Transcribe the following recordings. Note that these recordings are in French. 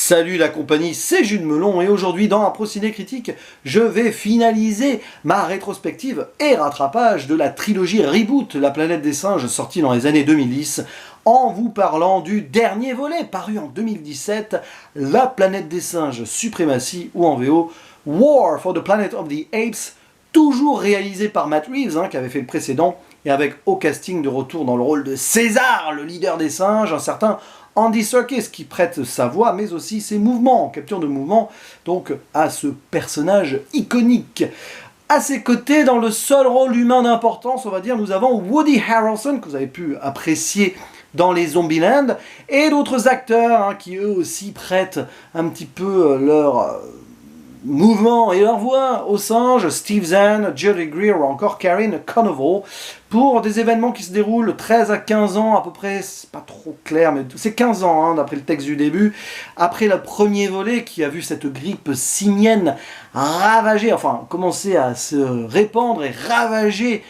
Salut la compagnie, c'est Jules Melon et aujourd'hui dans un Procédé Critique, je vais finaliser ma rétrospective et rattrapage de la trilogie Reboot, La planète des singes, sortie dans les années 2010, en vous parlant du dernier volet, paru en 2017, La planète des singes, Suprématie, ou en VO, War for the Planet of the Apes, toujours réalisé par Matt Reeves, qui avait fait le précédent, et avec au casting de retour dans le rôle de César, le leader des singes, un certain Andy Serkis qui prête sa voix, mais aussi ses mouvements, capture de mouvements, donc à ce personnage iconique. À ses côtés, dans le seul rôle humain d'importance, on va dire, nous avons Woody Harrelson, que vous avez pu apprécier dans les Zombieland, et d'autres acteurs qui eux aussi prêtent un petit peu leur mouvement et leur voix aux singes, Steve Zahn, Jodie Greer ou encore Karen Conover, pour des événements qui se déroulent 13 à 15 ans à peu près, c'est pas trop clair, mais c'est 15 ans d'après le texte du début, après le premier volet qui a vu cette grippe simienne ravager, enfin commencer à se répandre et ravager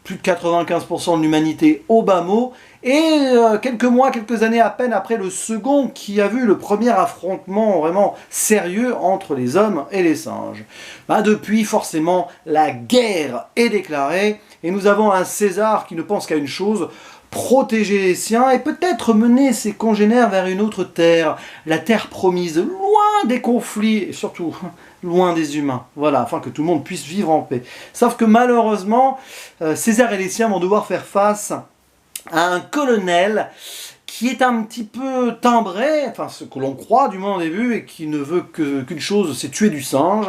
plus de 95% de l'humanité au bas mot, et quelques mois, quelques années à peine après le second qui a vu le premier affrontement vraiment sérieux entre les hommes et les singes. Depuis, forcément, la guerre est déclarée, et nous avons un César qui ne pense qu'à une chose, protéger les siens et peut-être mener ses congénères vers une autre terre, la terre promise, loin des conflits et surtout loin des humains, voilà, afin que tout le monde puisse vivre en paix. Sauf que malheureusement, César et les siens vont devoir faire face à un colonel qui est un petit peu timbré, enfin ce que l'on croit du moins au début, et qui ne veut qu'une chose, c'est tuer du singe.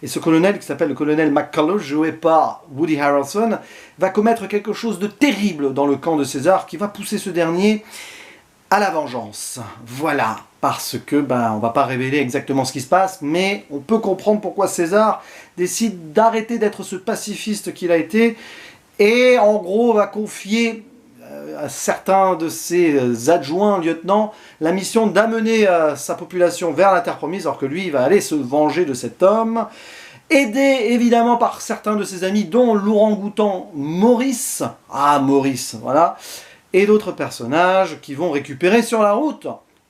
Et ce colonel, qui s'appelle le colonel McCullough, joué par Woody Harrelson, va commettre quelque chose de terrible dans le camp de César, qui va pousser ce dernier à la vengeance. Voilà, parce que, on va pas révéler exactement ce qui se passe, mais on peut comprendre pourquoi César décide d'arrêter d'être ce pacifiste qu'il a été, et en gros va confier à certains de ses adjoints, lieutenants, la mission d'amener sa population vers la terre promise, alors que lui, il va aller se venger de cet homme, aidé évidemment par certains de ses amis, dont l'ourang-outan Maurice, Maurice, voilà, et d'autres personnages qui vont récupérer sur la route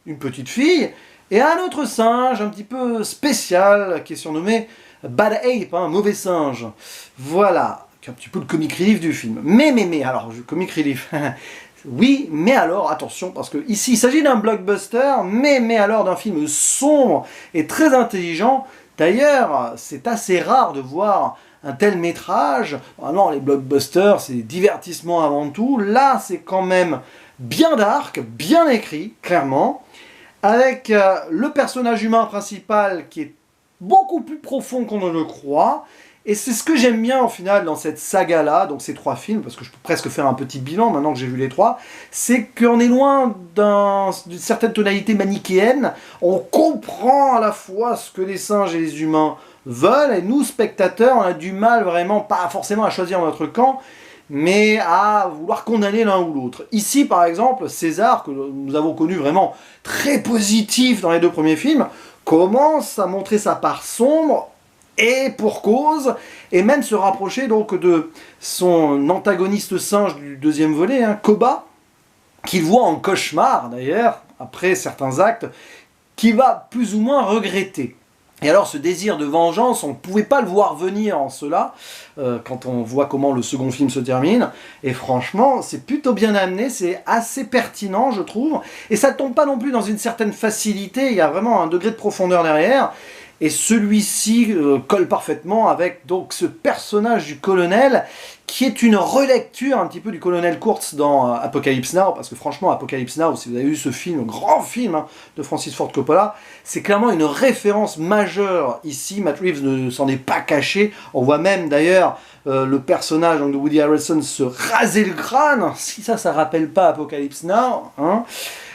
une petite fille, et un autre singe un petit peu spécial, qui est surnommé Bad Ape, mauvais singe, voilà, qui est un petit peu le comic relief du film. Mais, alors, comic relief, oui, mais alors, attention, parce que ici, il s'agit d'un blockbuster, mais alors d'un film sombre et très intelligent. D'ailleurs, c'est assez rare de voir un tel métrage. Vraiment, les blockbusters, c'est divertissement avant tout. Là, c'est quand même bien dark, bien écrit, clairement, avec le personnage humain principal qui est beaucoup plus profond qu'on ne le croit. Et c'est ce que j'aime bien au final dans cette saga-là, donc ces trois films, parce que je peux presque faire un petit bilan maintenant que j'ai vu les trois, c'est qu'on est loin d'une certaine tonalité manichéenne, on comprend à la fois ce que les singes et les humains veulent, et nous, spectateurs, on a du mal vraiment, pas forcément à choisir notre camp, mais à vouloir condamner l'un ou l'autre. Ici, par exemple, César, que nous avons connu vraiment très positif dans les deux premiers films, commence à montrer sa part sombre, et pour cause, et même se rapprocher donc de son antagoniste singe du deuxième volet, Koba, qu'il voit en cauchemar d'ailleurs, après certains actes, qu'il va plus ou moins regretter. Et alors ce désir de vengeance, on ne pouvait pas le voir venir en cela, quand on voit comment le second film se termine, et franchement, c'est plutôt bien amené, c'est assez pertinent, je trouve, et ça ne tombe pas non plus dans une certaine facilité, il y a vraiment un degré de profondeur derrière, et celui-ci colle parfaitement avec donc ce personnage du colonel qui est une relecture un petit peu du colonel Kurtz dans Apocalypse Now, parce que franchement Apocalypse Now, si vous avez vu ce film, grand film de Francis Ford Coppola, c'est clairement une référence majeure ici. Matt Reeves ne s'en est pas caché, on voit même d'ailleurs le personnage de Woody Harrelson se raser le crâne, si ça rappelle pas Apocalypse Now,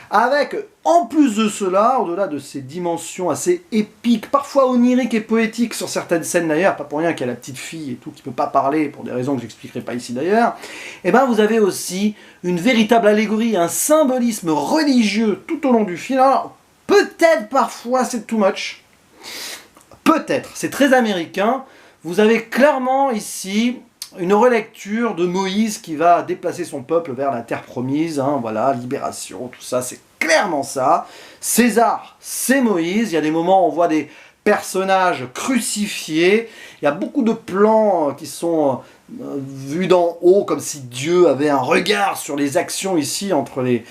avec, en plus de cela, au-delà de ces dimensions assez épiques, parfois oniriques et poétiques sur certaines scènes d'ailleurs, pas pour rien qu'il y a la petite fille et tout qui ne peut pas parler, pour des raisons que j'expliquerai pas ici d'ailleurs, et vous avez aussi une véritable allégorie, un symbolisme religieux tout au long du film. Alors, peut-être parfois c'est too much, peut-être, c'est très américain, vous avez clairement ici une relecture de Moïse qui va déplacer son peuple vers la terre promise, voilà, libération, tout ça, c'est clairement ça. César, c'est Moïse. Il y a des moments où on voit des personnages crucifiés. Il y a beaucoup de plans qui sont vus d'en haut, comme si Dieu avait un regard sur les actions ici entre les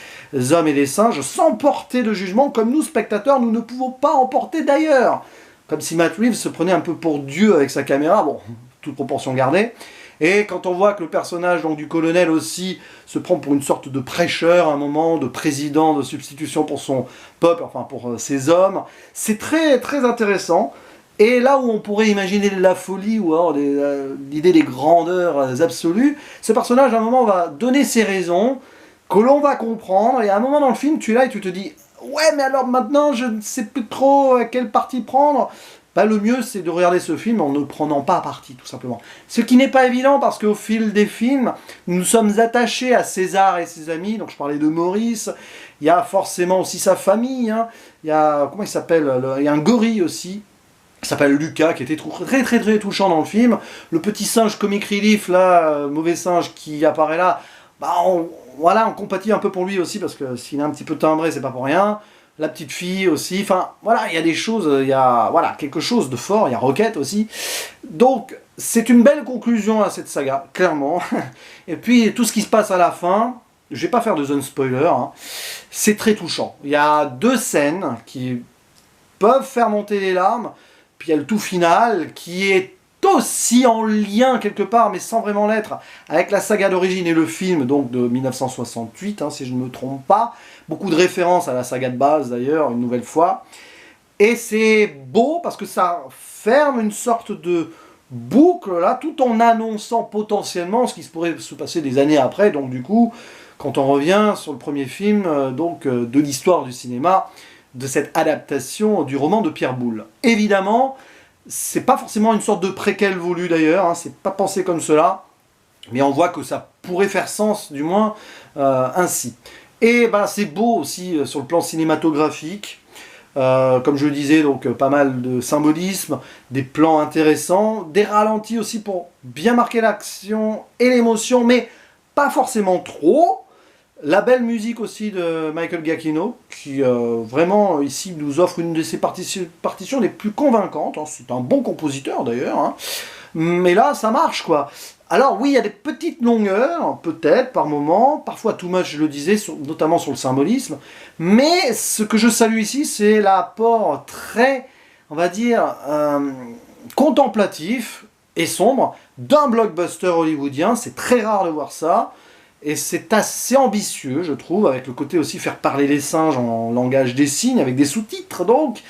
hommes et les singes, sans porter de jugement, comme nous, spectateurs, nous ne pouvons pas en porter d'ailleurs. Comme si Matt Reeves se prenait un peu pour Dieu avec sa caméra, bon, toute proportion gardée. Et quand on voit que le personnage donc, du colonel aussi se prend pour une sorte de prêcheur à un moment, de président de substitution pour son peuple, enfin pour ses hommes, c'est très très intéressant. Et là où on pourrait imaginer la folie ou alors l'idée des grandeurs absolues, ce personnage à un moment va donner ses raisons, que l'on va comprendre, et à un moment dans le film tu es là et tu te dis « Ouais mais alors maintenant je ne sais plus trop quelle partie prendre ». Bah, le mieux, c'est de regarder ce film en ne prenant pas parti, tout simplement. Ce qui n'est pas évident, parce qu'au fil des films, nous sommes attachés à César et ses amis. Donc, je parlais de Maurice. Il y a forcément aussi sa famille. Hein. Il y a, comment il s'appelle? Il y a un gorille aussi, qui s'appelle Lucas, qui était très touchant dans le film. Le petit singe comic relief, là, mauvais singe qui apparaît là, bah, voilà, on compatit un peu pour lui aussi, parce que s'il est un petit peu timbré, c'est pas pour rien. La petite fille aussi, enfin voilà, il y a des choses, il y a voilà, quelque chose de fort, il y a Rocket aussi. Donc c'est une belle conclusion à cette saga, clairement. Et puis tout ce qui se passe à la fin, je vais pas faire de zone spoiler, hein, c'est très touchant. Il y a deux scènes qui peuvent faire monter les larmes, puis il y a le tout final qui est aussi en lien quelque part, mais sans vraiment l'être, avec la saga d'origine et le film donc de 1968, hein, si je ne me trompe pas. Beaucoup de références à la saga de base d'ailleurs, une nouvelle fois. Et c'est beau parce que ça ferme une sorte de boucle là, tout en annonçant potentiellement ce qui se pourrait se passer des années après. Donc du coup, quand on revient sur le premier film de l'histoire du cinéma, de cette adaptation du roman de Pierre Boulle. Évidemment, c'est pas forcément une sorte de préquel voulu d'ailleurs, hein, c'est pas pensé comme cela, mais on voit que ça pourrait faire sens, du moins, ainsi. Et ben, c'est beau aussi sur le plan cinématographique, comme je le disais, donc pas mal de symbolisme, des plans intéressants, des ralentis aussi pour bien marquer l'action et l'émotion, mais pas forcément trop. La belle musique aussi de Michael Giacchino, qui vraiment ici nous offre une de ses partitions les plus convaincantes. Hein. C'est un bon compositeur d'ailleurs, hein. Mais là ça marche quoi. Alors oui, il y a des petites longueurs, peut-être par moment, parfois too much, je le disais, notamment sur le symbolisme. Mais ce que je salue ici, c'est l'apport très, on va dire, contemplatif et sombre d'un blockbuster hollywoodien. C'est très rare de voir ça. Et c'est assez ambitieux, je trouve, avec le côté aussi faire parler les singes en langage des signes, avec des sous-titres, donc.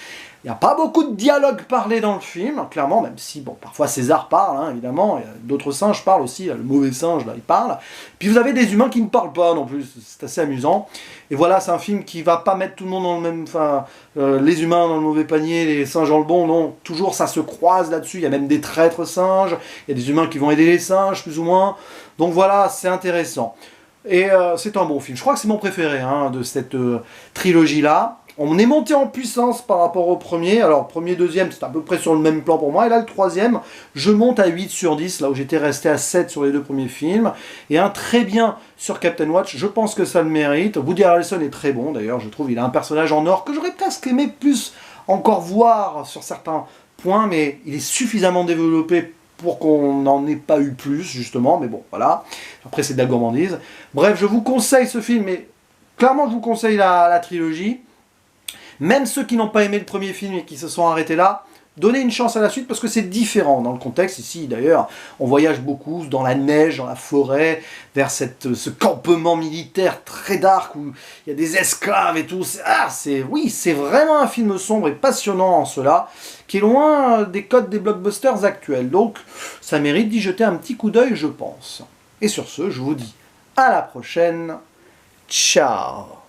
Il n'y a pas beaucoup de dialogue parlé dans le film, clairement, même si, bon, parfois César parle, hein, évidemment, d'autres singes parlent aussi, là, le mauvais singe, là, il parle. Puis vous avez des humains qui ne parlent pas non plus, c'est assez amusant. Et voilà, c'est un film qui va pas mettre tout le monde dans le même... Enfin, les humains dans le mauvais panier, les singes dans le bon, non, toujours ça se croise là-dessus, il y a même des traîtres singes, il y a des humains qui vont aider les singes, plus ou moins. Donc voilà, c'est intéressant. Et c'est un bon film, je crois que c'est mon préféré hein, de cette trilogie-là. On est monté en puissance par rapport au premier. Alors, premier, deuxième, c'est à peu près sur le même plan pour moi. Et là, le troisième, je monte à 8 sur 10, là où j'étais resté à 7 sur les deux premiers films. Et un très bien sur Captain Watch. Je pense que ça le mérite. Woody Harrelson est très bon, d'ailleurs. Je trouve il a un personnage en or que j'aurais presque aimé plus encore voir sur certains points. Mais il est suffisamment développé pour qu'on n'en ait pas eu plus, justement. Mais bon, voilà. Après, c'est de la gourmandise. Bref, je vous conseille ce film. Mais clairement, je vous conseille la trilogie. Même ceux qui n'ont pas aimé le premier film et qui se sont arrêtés là, donnez une chance à la suite parce que c'est différent dans le contexte. Ici d'ailleurs, on voyage beaucoup dans la neige, dans la forêt, vers ce campement militaire très dark où il y a des esclaves et tout. Oui, c'est vraiment un film sombre et passionnant en cela, qui est loin des codes des blockbusters actuels. Donc ça mérite d'y jeter un petit coup d'œil, je pense. Et sur ce, je vous dis à la prochaine. Ciao!